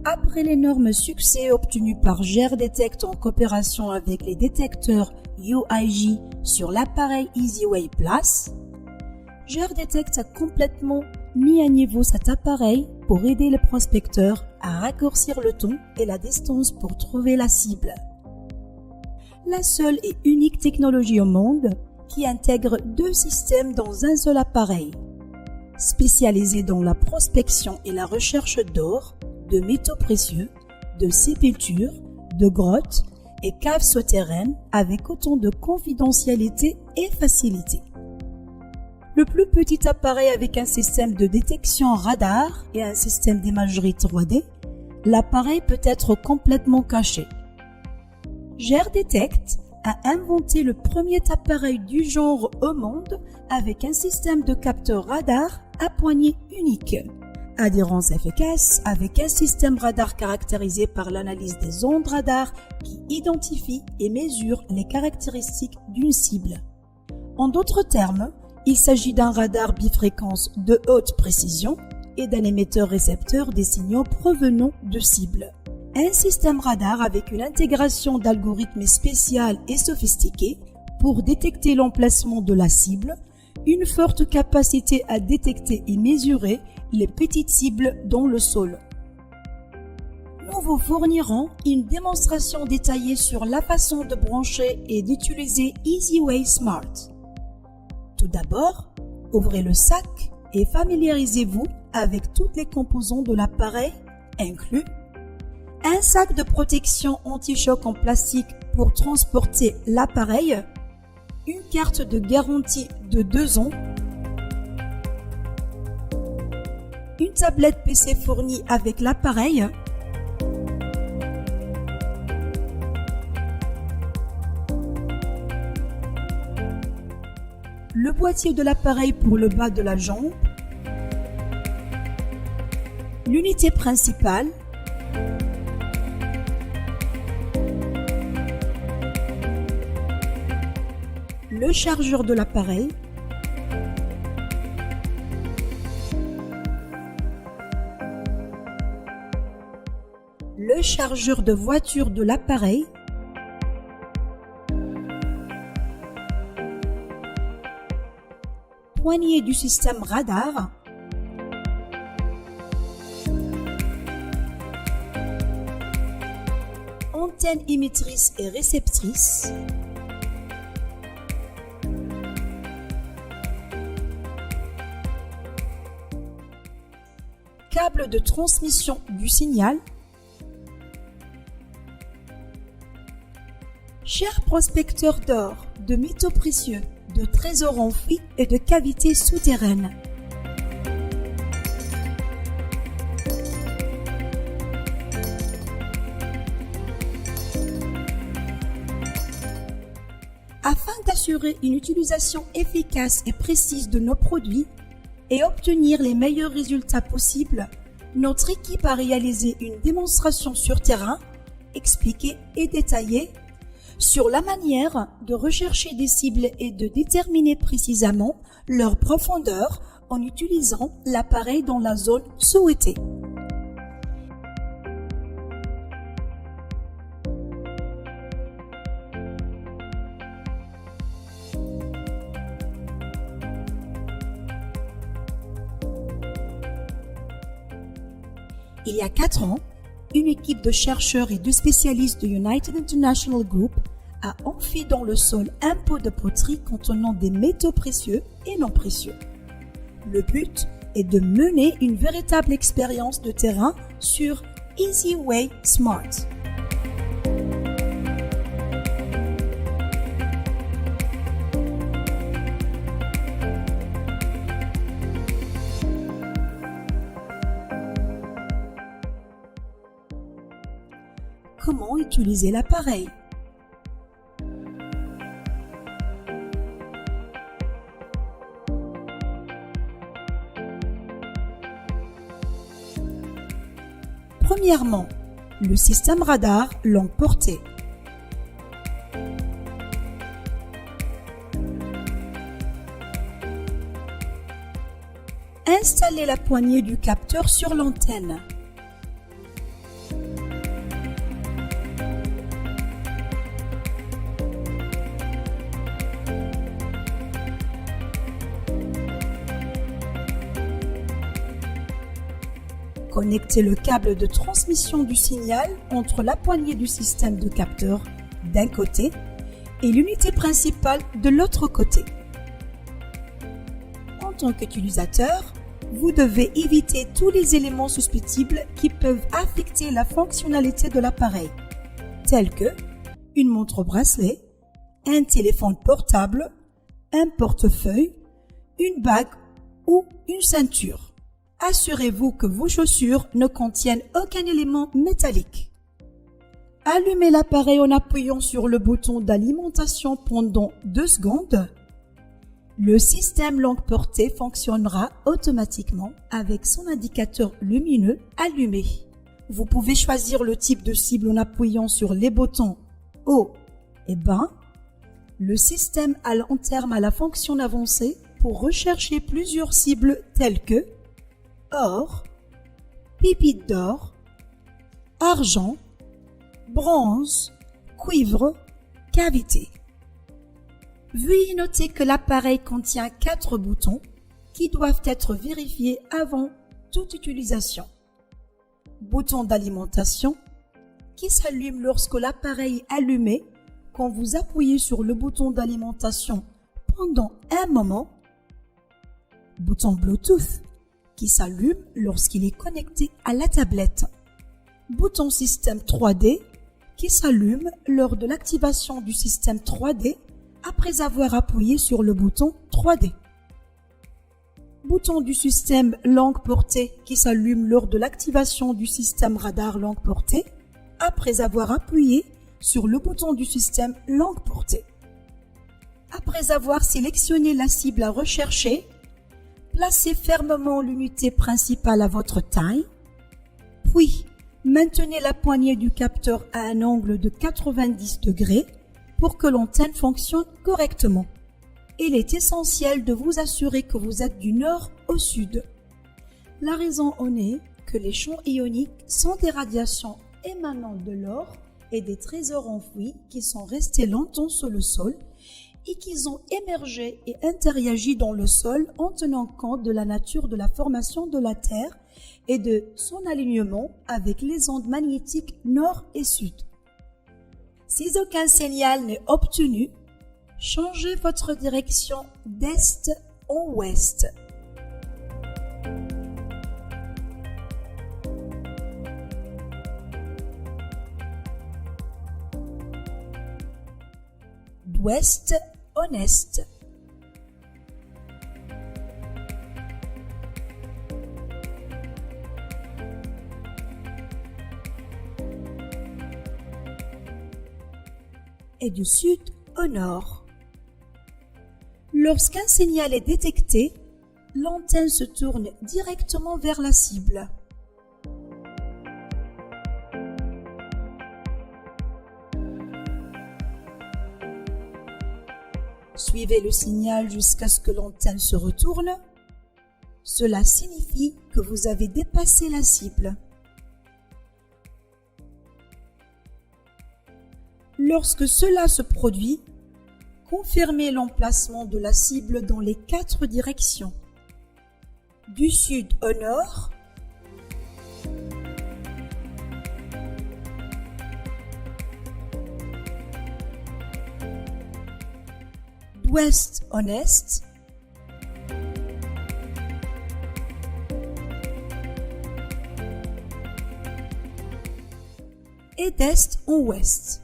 Après l'énorme succès obtenu par GearDetect en coopération avec les détecteurs UIJ sur l'appareil EasyWay Plus, GearDetect a complètement mis à niveau cet appareil pour aider les prospecteurs à raccourcir le temps et la distance pour trouver la cible. La seule et unique technologie au monde qui intègre 2 systèmes dans un seul appareil, spécialisé dans la prospection et la recherche d'or, de métaux précieux, de sépultures, de grottes et caves souterraines avec autant de confidentialité et facilité. Le plus petit appareil avec un système de détection radar et un système d'imagerie 3D, l'appareil peut être complètement caché. GearDetect a inventé le premier appareil du genre au monde avec un système de capteur radar à poignée unique. Adhérence efficace avec un système radar caractérisé par l'analyse des ondes radar qui identifie et mesure les caractéristiques d'une cible. En d'autres termes, il s'agit d'un radar bifréquence de haute précision et d'un émetteur-récepteur des signaux provenant de cibles. Un système radar avec une intégration d'algorithmes spéciaux et sophistiqués pour détecter l'emplacement de la cible, une forte capacité à détecter et mesurer les petites cibles dans le sol. Nous vous fournirons une démonstration détaillée sur la façon de brancher et d'utiliser EasyWay Smart. Tout d'abord, ouvrez le sac et familiarisez-vous avec toutes les composants de l'appareil, inclus un sac de protection anti-choc en plastique pour transporter l'appareil, une carte de garantie de 2 ans, une tablette PC fournie avec l'appareil, le boîtier de l'appareil pour le bas de la jambe, l'unité principale, le chargeur de l'appareil, le chargeur de voiture de l'appareil, poignée du système radar, antenne émettrice et réceptrice, câble de transmission du signal. Chers prospecteurs d'or, de métaux précieux, de trésors enfouis et de cavités souterraines, afin d'assurer une utilisation efficace et précise de nos produits et obtenir les meilleurs résultats possibles, notre équipe a réalisé une démonstration sur terrain, expliquée et détaillée, sur la manière de rechercher des cibles et de déterminer précisément leur profondeur en utilisant l'appareil dans la zone souhaitée. Il y a 4 ans, une équipe de chercheurs et de spécialistes de United International Group a enfoui dans le sol un pot de poterie contenant des métaux précieux et non précieux. Le but est de mener une véritable expérience de terrain sur EasyWay Smart. Comment utiliser l'appareil? Premièrement, le système radar longue portée. Installez la poignée du capteur sur l'antenne. Connectez le câble de transmission du signal entre la poignée du système de capteur d'un côté et l'unité principale de l'autre côté. En tant qu'utilisateur, vous devez éviter tous les éléments susceptibles qui peuvent affecter la fonctionnalité de l'appareil, tels que une montre bracelet, un téléphone portable, un portefeuille, une bague ou une ceinture. Assurez-vous que vos chaussures ne contiennent aucun élément métallique. Allumez l'appareil en appuyant sur le bouton d'alimentation pendant 2 secondes. Le système longue portée fonctionnera automatiquement avec son indicateur lumineux allumé. Vous pouvez choisir le type de cible en appuyant sur les boutons haut et bas. Le système à long terme a la fonction avancée pour rechercher plusieurs cibles telles que or, pépites d'or, argent, bronze, cuivre, cavité. Veuillez noter que l'appareil contient 4 boutons qui doivent être vérifiés avant toute utilisation. Bouton d'alimentation qui s'allume lorsque l'appareil est allumé quand vous appuyez sur le bouton d'alimentation pendant un moment. Bouton Bluetooth qui s'allume lorsqu'il est connecté à la tablette. Bouton système 3D qui s'allume lors de l'activation du système 3D après avoir appuyé sur le bouton 3D. Bouton du système longue portée qui s'allume lors de l'activation du système radar longue portée après avoir appuyé sur le bouton du système longue portée. Après avoir sélectionné la cible à rechercher, placez fermement l'unité principale à votre taille, puis maintenez la poignée du capteur à un angle de 90 degrés pour que l'antenne fonctionne correctement. Il est essentiel de vous assurer que vous êtes du nord au sud. La raison en est que les champs ioniques sont des radiations émanant de l'or et des trésors enfouis qui sont restés longtemps sous le sol et qui ont émergé et interagi dans le sol en tenant compte de la nature de la formation de la Terre et de son alignement avec les ondes magnétiques nord et sud. Si aucun signal n'est obtenu, changez votre direction d'est en ouest. D'ouest en est. Et du sud au nord. Lorsqu'un signal est détecté, l'antenne se tourne directement vers la cible. Suivez le signal jusqu'à ce que l'antenne se retourne. Cela signifie que vous avez dépassé la cible. Lorsque cela se produit, confirmez l'emplacement de la cible dans les 4 directions. Du sud au nord, d'ouest en est, et d'est en ouest.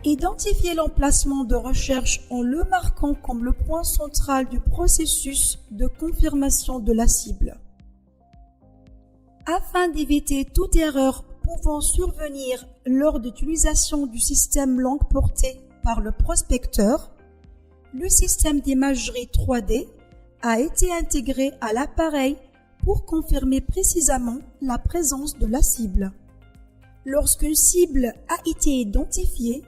Identifiez l'emplacement de recherche en le marquant comme le point central du processus de confirmation de la cible. Afin d'éviter toute erreur pouvant survenir lors d'utilisation du système longue portée par le prospecteur, le système d'imagerie 3D a été intégré à l'appareil pour confirmer précisément la présence de la cible. Lorsqu'une cible a été identifiée,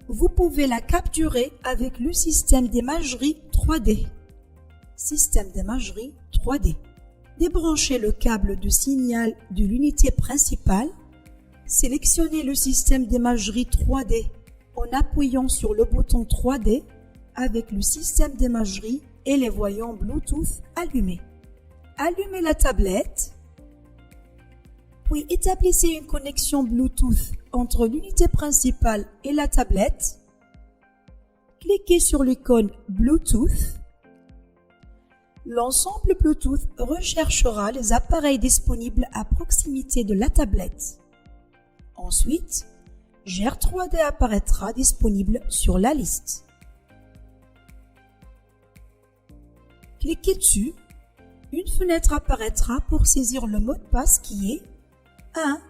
vous pouvez la capturer avec le système d'imagerie 3D. Système d'imagerie 3D. Débranchez le câble de signal de l'unité principale. Sélectionnez le système d'imagerie 3D en appuyant sur le bouton 3D avec le système d'imagerie et les voyants Bluetooth allumés. Allumez la tablette, puis établissez une connexion Bluetooth entre l'unité principale et la tablette. Cliquez sur l'icône Bluetooth. L'ensemble Bluetooth recherchera les appareils disponibles à proximité de la tablette. Ensuite, GR 3D apparaîtra disponible sur la liste. Cliquez dessus. Une fenêtre apparaîtra pour saisir le mot de passe qui est 1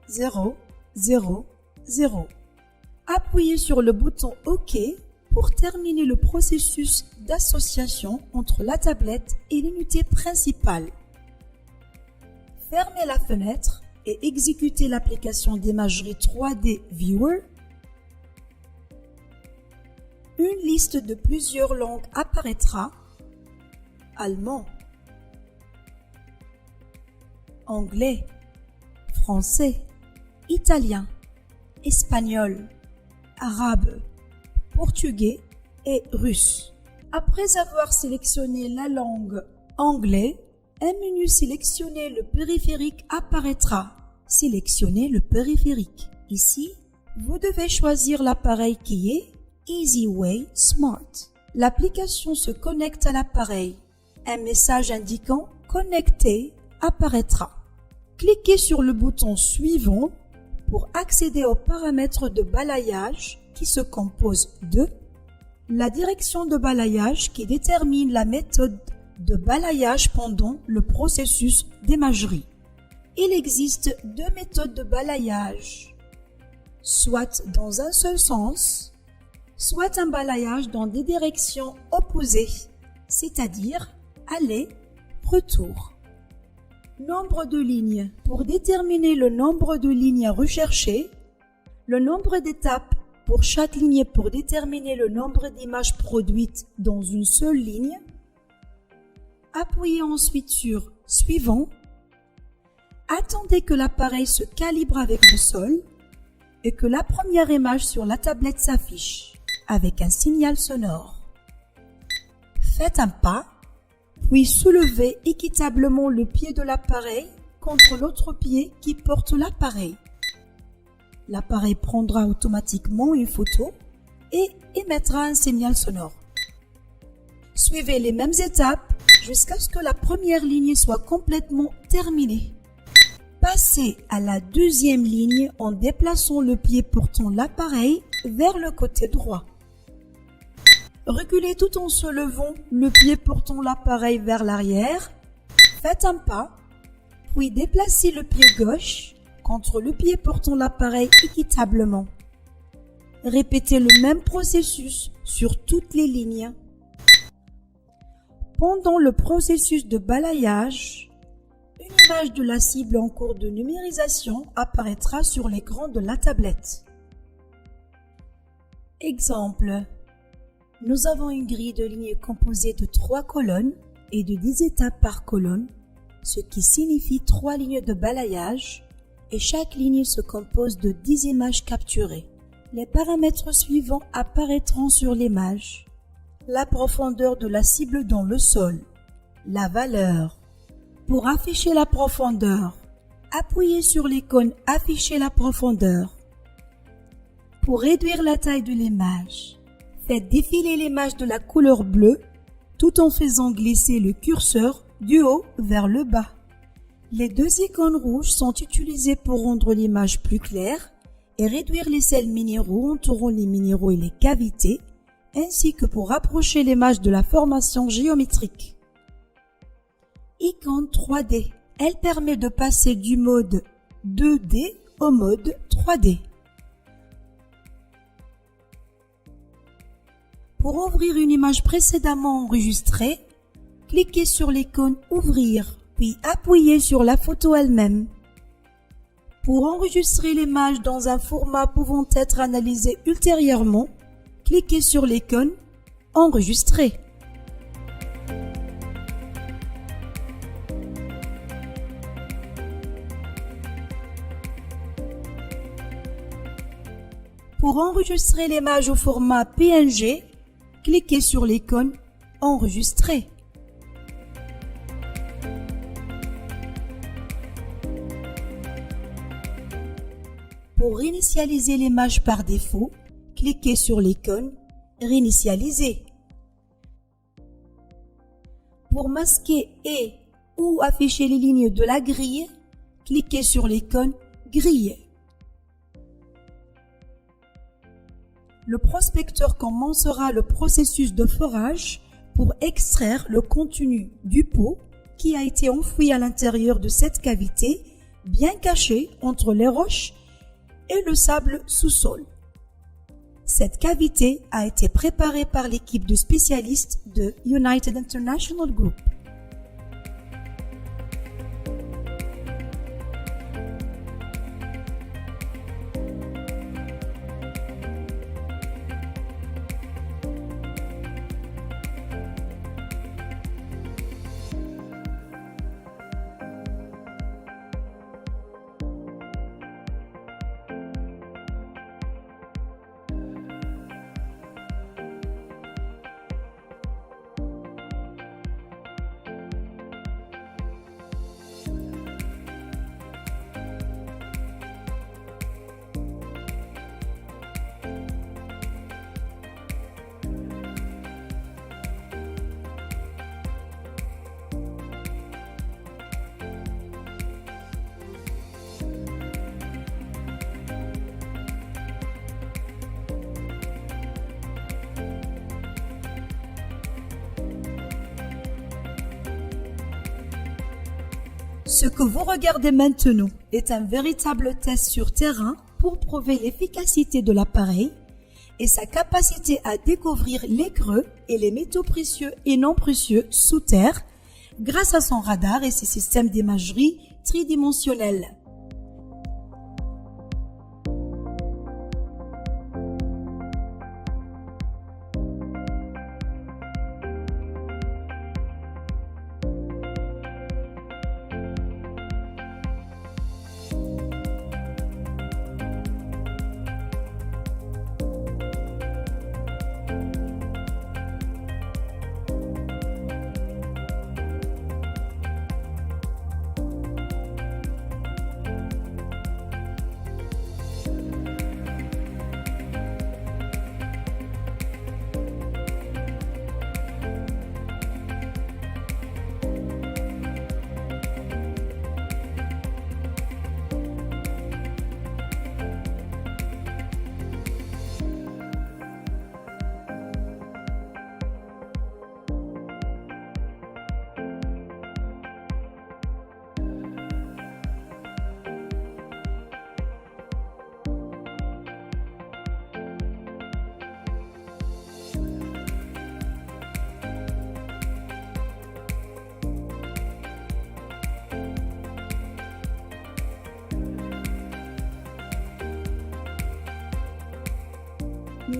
0 0 0. Appuyez sur le bouton OK pour terminer le processus d'association entre la tablette et l'unité principale. Fermez la fenêtre et exécutez l'application d'imagerie 3D Viewer. Une liste de plusieurs langues apparaîtra: allemand, anglais, français, italien, espagnol, arabe, portugais et russe. Après avoir sélectionné la langue anglais, un menu sélectionné le périphérique apparaîtra. Sélectionnez le périphérique. Ici, vous devez choisir l'appareil qui est EasyWay Smart. L'application se connecte à l'appareil. Un message indiquant « Connecté » apparaîtra. Cliquez sur le bouton suivant pour accéder aux paramètres de balayage qui se composent de la direction de balayage qui détermine la méthode de balayage pendant le processus d'imagerie. Il existe deux méthodes de balayage, soit dans un seul sens, soit un balayage dans des directions opposées, c'est-à-dire aller, retour. Nombre de lignes. Pour déterminer le nombre de lignes à rechercher, le nombre d'étapes pour chaque ligne pour déterminer le nombre d'images produites dans une seule ligne, appuyez ensuite sur « Suivant ». Attendez que l'appareil se calibre avec le sol et que la première image sur la tablette s'affiche avec un signal sonore. Faites un pas, puis soulevez équitablement le pied de l'appareil contre l'autre pied qui porte l'appareil. L'appareil prendra automatiquement une photo et émettra un signal sonore. Suivez les mêmes étapes jusqu'à ce que la première ligne soit complètement terminée. Passez à la deuxième ligne en déplaçant le pied portant l'appareil vers le côté droit. Reculez tout en soulevant le pied portant l'appareil vers l'arrière. Faites un pas, puis déplacez le pied gauche contre le pied portant l'appareil équitablement. Répétez le même processus sur toutes les lignes. Pendant le processus de balayage, une image de la cible en cours de numérisation apparaîtra sur l'écran de la tablette. Exemple. Nous avons une grille de lignes composée de 3 colonnes et de 10 étapes par colonne, ce qui signifie 3 lignes de balayage, et chaque ligne se compose de 10 images capturées. Les paramètres suivants apparaîtront sur l'image. La profondeur de la cible dans le sol, la valeur. Pour afficher la profondeur, appuyez sur l'icône « Afficher la profondeur ». Pour réduire la taille de l'image, faites défiler l'image de la couleur bleue tout en faisant glisser le curseur du haut vers le bas. Les deux icônes rouges sont utilisées pour rendre l'image plus claire et réduire les sels minéraux entourant les minéraux et les cavités, ainsi que pour rapprocher l'image de la formation géométrique. Icône 3D. Elle permet de passer du mode 2D au mode 3D. Pour ouvrir une image précédemment enregistrée, cliquez sur l'icône « Ouvrir », puis appuyez sur la photo elle-même. Pour enregistrer l'image dans un format pouvant être analysé ultérieurement, cliquez sur l'icône « Enregistrer ». Pour enregistrer l'image au format PNG, cliquez sur l'icône « Enregistrer ». Pour réinitialiser l'image par défaut, cliquez sur l'icône « Réinitialiser ». Pour masquer et ou afficher les lignes de la grille, cliquez sur l'icône « Grille ». Le prospecteur commencera le processus de forage pour extraire le contenu du pot qui a été enfoui à l'intérieur de cette cavité, bien cachée entre les roches et le sable sous-sol. Cette cavité a été préparée par l'équipe de spécialistes de United International Group. Ce que vous regardez maintenant est un véritable test sur terrain pour prouver l'efficacité de l'appareil et sa capacité à découvrir les creux et les métaux précieux et non précieux sous terre grâce à son radar et ses systèmes d'imagerie tridimensionnelle.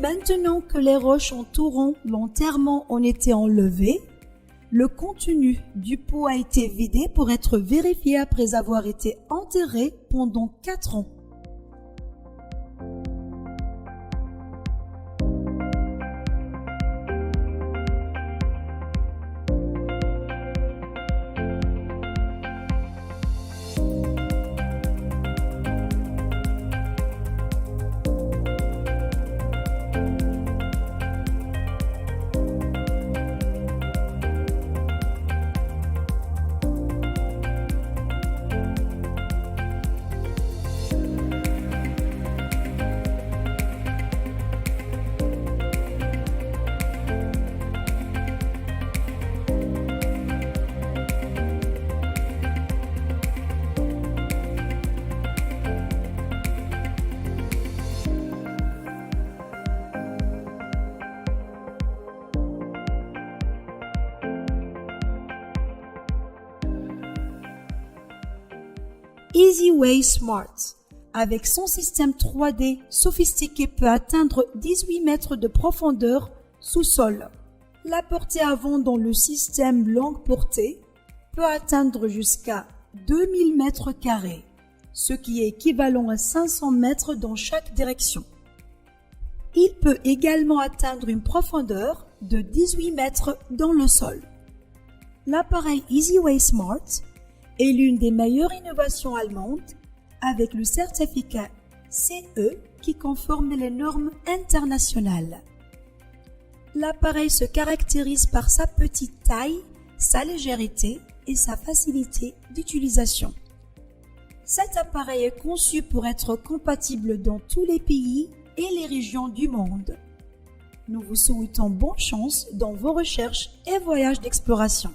Maintenant que les roches entourant l'enterrement ont été enlevées, le contenu du pot a été vidé pour être vérifié après avoir été enterré pendant 4 ans. EasyWay Smart, avec son système 3D sophistiqué, peut atteindre 18 mètres de profondeur sous-sol. La portée avant dans le système longue portée peut atteindre jusqu'à 2000 mètres carrés, ce qui est équivalent à 500 mètres dans chaque direction. Il peut également atteindre une profondeur de 18 mètres dans le sol. L'appareil EasyWay Smart est l'une des meilleures innovations allemandes avec le certificat CE qui conforme les normes internationales. L'appareil se caractérise par sa petite taille, sa légèreté et sa facilité d'utilisation. Cet appareil est conçu pour être compatible dans tous les pays et les régions du monde. Nous vous souhaitons bonne chance dans vos recherches et voyages d'exploration.